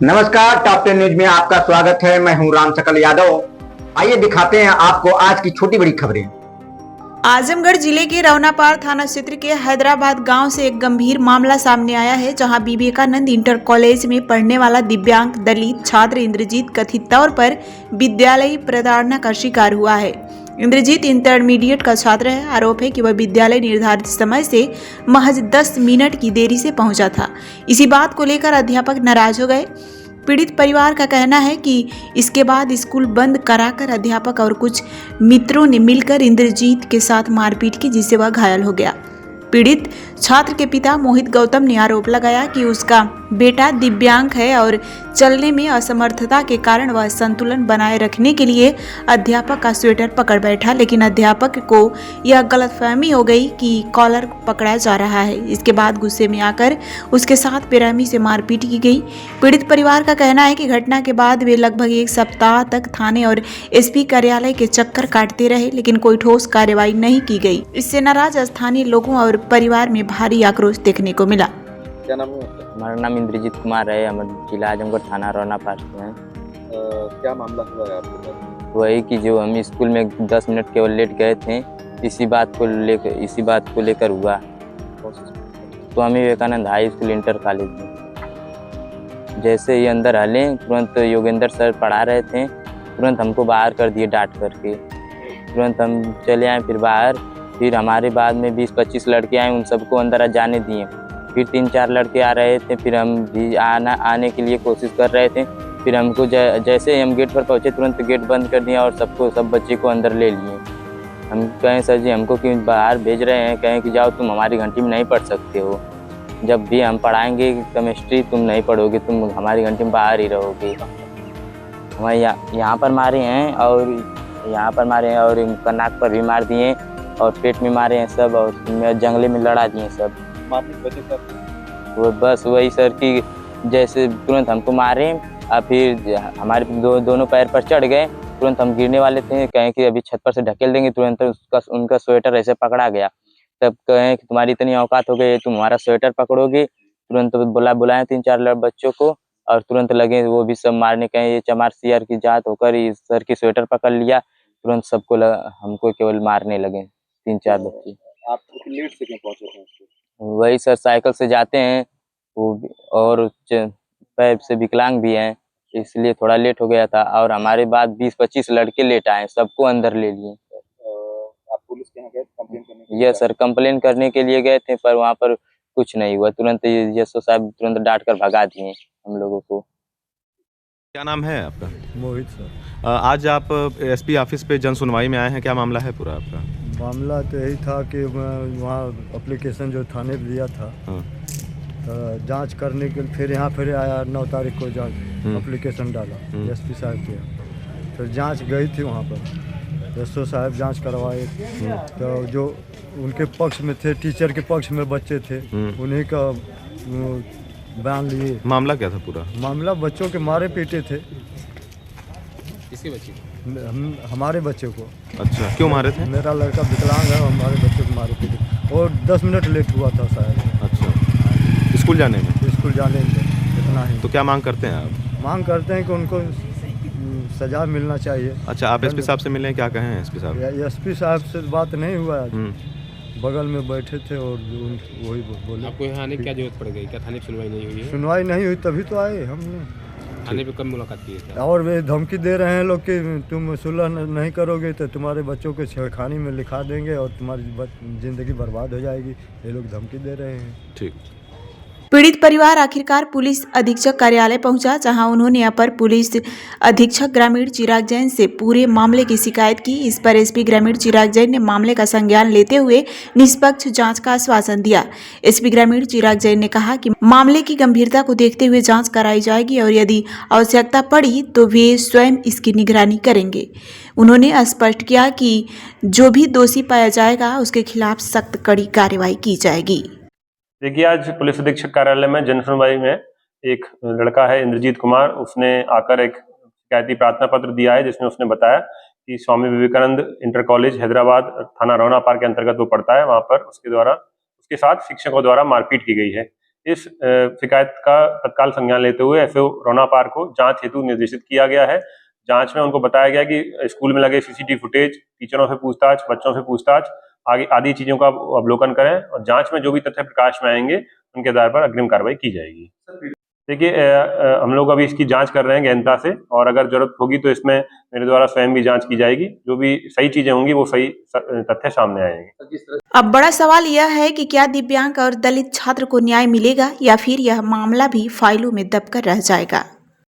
नमस्कार, top 10 news में आपका स्वागत है। मैं हूं राम सकल यादव। आइए दिखाते हैं आपको आज की छोटी बड़ी खबरें। आजमगढ़ जिले के रौनापार थाना क्षेत्र के हैदराबाद गांव से एक गंभीर मामला सामने आया है, जहां विवेकानंद इंटर कॉलेज में पढ़ने वाला दिव्यांग दलित छात्र इंद्रजीत कथित तौर पर विद्यालयी प्रताड़ना का शिकार हुआ है। इंद्रजीत इंटरमीडिएट का छात्र है। आरोप है कि वह विद्यालय निर्धारित समय से महज 10 मिनट की देरी से पहुंचा था। इसी बात को लेकर अध्यापक नाराज हो गए। पीड़ित परिवार का कहना है कि इसके बाद स्कूल बंद कराकर अध्यापक और कुछ मित्रों ने मिलकर इंद्रजीत के साथ मारपीट की, जिससे वह घायल हो गया। पीड़ित छात्र के पिता मोहित गौतम ने आरोप लगाया कि उसका बेटा दिव्यांग है और चलने में असमर्थता के कारण वह संतुलन बनाए रखने के लिए अध्यापक का स्वेटर पकड़ बैठा, लेकिन अध्यापक को यह गलतफहमी हो गई कि कॉलर पकड़ा जा रहा है। इसके बाद गुस्से में आकर उसके साथ बेरहमी से मारपीट की गई। पीड़ित परिवार का कहना है कि घटना के बाद वे लगभग 1 सप्ताह तक थाने और एसपी कार्यालय के चक्कर काटते रहे, लेकिन कोई ठोस कार्रवाई नहीं की गई। इससे नाराज स्थानीय लोगों और परिवार में भारी आक्रोश देखने को मिला। क्या नाम है? हमारा नाम इंद्रजीत कुमार है। हम जिला आजमगढ़ थाना रौनापार से हैं। क्या मामला हुआ है आपके साथ? वही कि जो हम स्कूल में 10 मिनट केवल लेट गए थे, इसी बात को लेकर हुआ। Swami Vivekananda high school inter college में जैसे ही अंदर आले, तुरंत योगेंद्र सर पढ़ा रहे थे, तुरंत हमको बाहर कर दिए डांट करके। तुरंत हम चले आए फिर बाहर। फिर हमारे बाद में 20-25 लड़के आए, उन सबको अंदर जाने दिए। फिर 3-4 लड़के आ रहे थे, फिर हम भी आने के लिए कोशिश कर रहे थे। फिर हमको जैसे ही हम गेट पर पहुँचे, तुरंत गेट बंद कर दिया और सब बच्चे को अंदर ले लिए। हम कहें सर जी हमको क्यों बाहर भेज रहे हैं? कहें कि जाओ, तुम हमारी घंटी में नहीं पढ़ सकते हो। जब भी हम पढ़ाएंगे केमिस्ट्री, तुम नहीं पढ़ोगे, तुम हमारी घंटी में बाहर ही रहोगे। हमें यहाँ पर मारे हैं और यहाँ पर मारे हैं और नाक पर भी मार दिए और पेट में मारे हैं सब, और जंगले में लड़ा दिए सब। मारने की वजह सर? वो बस वही सर कि जैसे तुरंत हमको मारे और फिर हमारे दोनों पैर पर चढ़ गए। तुरंत हम गिरने वाले थे, कहें कि अभी छत पर से ढकेल देंगे। तुरंत उनका स्वेटर ऐसे पकड़ा गया। तब कहें कि तुम्हारी इतनी औकात हो गई, तुम हमारा स्वेटर पकड़ोगे। तुरंत बुलाए 3-4 बच्चों को और तुरंत लगे वो भी सब मारने। कहें ये चमार सियार की जात होकर इस सर की स्वेटर पकड़ लिया। तुरंत सबको हमको केवल मारने लगे 3-4 बच्चे। आप लेट से क्यों पहुंचे थे? वही सर, साइकिल से जाते हैं वो, और पैर से विकलांग भी हैं, इसलिए थोड़ा लेट हो गया था। और हमारे बाद 20-25 लड़के लेट आए, सबको अंदर ले लिए। आप पुलिस के यहाँ गए कंप्लेन करने के लिए? ये सर कंप्लेन करने के लिए गए थे, पर वहाँ पर कुछ नहीं हुआ। तुरंत यशो साहब तुरंत डांट कर भगा दिए हम लोगों को। क्या नाम है आपका? मोहित सर। आज आप एसपी ऑफिस पे जन सुनवाई में आए हैं, क्या मामला है पूरा आपका? मामला तो यही था कि मैं वहाँ एप्लीकेशन जो थाने पे दिया था, हाँ। तो जांच करने के लिए फिर आया 9 तारीख को जांच एप्लीकेशन डाला एसपी साहब के यहाँ। फिर जांच गई थी वहाँ पर, एसओ साहब जांच करवाए। तो जो उनके पक्ष में थे, टीचर के पक्ष में बच्चे थे, उन्हीं का बयान लिए। मामला क्या था पूरा? मामला बच्चों के मारे पीटे थे। किसके बच्चे? हमारे बच्चे को। अच्छा, क्यों मारे थे? मेरा लड़का विकलांग है, हमारे बच्चे को मारे पीटे और 10 मिनट लेट हुआ था शायद। अच्छा, स्कूल जाने में? स्कूल जाने में इतना ही। तो क्या मांग करते हैं आप? मांग करते हैं कि उनको सजा मिलना चाहिए। अच्छा, आप एसपी साहब से मिले, क्या कहें हैं एसपी साहब? एसपी साहब से बात नहीं हुआ आज, बगल में बैठे थे और वही बोले। आपको यहाँ आने की क्या जरूरत पड़ गई? क्या थाने की सुनवाई नहीं हुई है? सुनवाई नहीं हुई तभी तो आए हमने। थाने पे कब मुलाकात की है? और वे धमकी दे रहे हैं लोग कि तुम सुलह नहीं करोगे तो तुम्हारे बच्चों को छेड़खानी में लिखा देंगे और तुम्हारी ज़िंदगी बर्बाद हो जाएगी। ये लोग धमकी दे रहे हैं। ठीक। पीड़ित परिवार आखिरकार पुलिस अधीक्षक कार्यालय पहुंचा, जहां उन्होंने अपर पुलिस अधीक्षक ग्रामीण चिराग जैन से पूरे मामले की शिकायत की। इस पर एसपी ग्रामीण चिराग जैन ने मामले का संज्ञान लेते हुए निष्पक्ष जांच का आश्वासन दिया। एसपी ग्रामीण चिराग जैन ने कहा कि मामले की गंभीरता को देखते हुए जांच कराई जाएगी और यदि आवश्यकता पड़ी तो वे स्वयं इसकी निगरानी करेंगे। उन्होंने स्पष्ट किया कि जो भी दोषी पाया जाएगा उसके खिलाफ सख्त कड़ी कार्रवाई की जाएगी। देखिए, आज पुलिस अधीक्षक कार्यालय में जन सुनवाई में एक लड़का है इंद्रजीत कुमार, उसने आकर एक शिकायती प्रार्थना पत्र दिया है, जिसमें उसने बताया कि स्वामी विवेकानंद इंटर कॉलेज हैदराबाद थाना रौनापार के अंतर्गत वो पढ़ता है। वहां पर उसके साथ शिक्षकों द्वारा मारपीट की गई है। इस शिकायत का तत्काल संज्ञान लेते हुए एसओ रोनापार को जांच हेतु निर्देशित किया गया है। जांच में उनको बताया गया कि स्कूल में लगे सीसीटीवी फुटेज, टीचरों से पूछताछ, बच्चों से पूछताछ आगे आदि चीजों का अवलोकन करें और जांच में जो भी तथ्य प्रकाश में आएंगे उनके आधार पर अग्रिम कार्रवाई की जाएगी। देखिए, हम लोग अभी इसकी जांच कर रहे हैं गहनता से, और अगर जरूरत होगी तो इसमें मेरे द्वारा स्वयं भी जांच की जाएगी। जो भी सही चीजें होंगी वो सही तथ्य सामने आएंगे। अब बड़ा सवाल यह है कि क्या दिव्यांग और दलित छात्र को न्याय मिलेगा या फिर यह मामला भी फाइलों में दबकर रह जाएगा।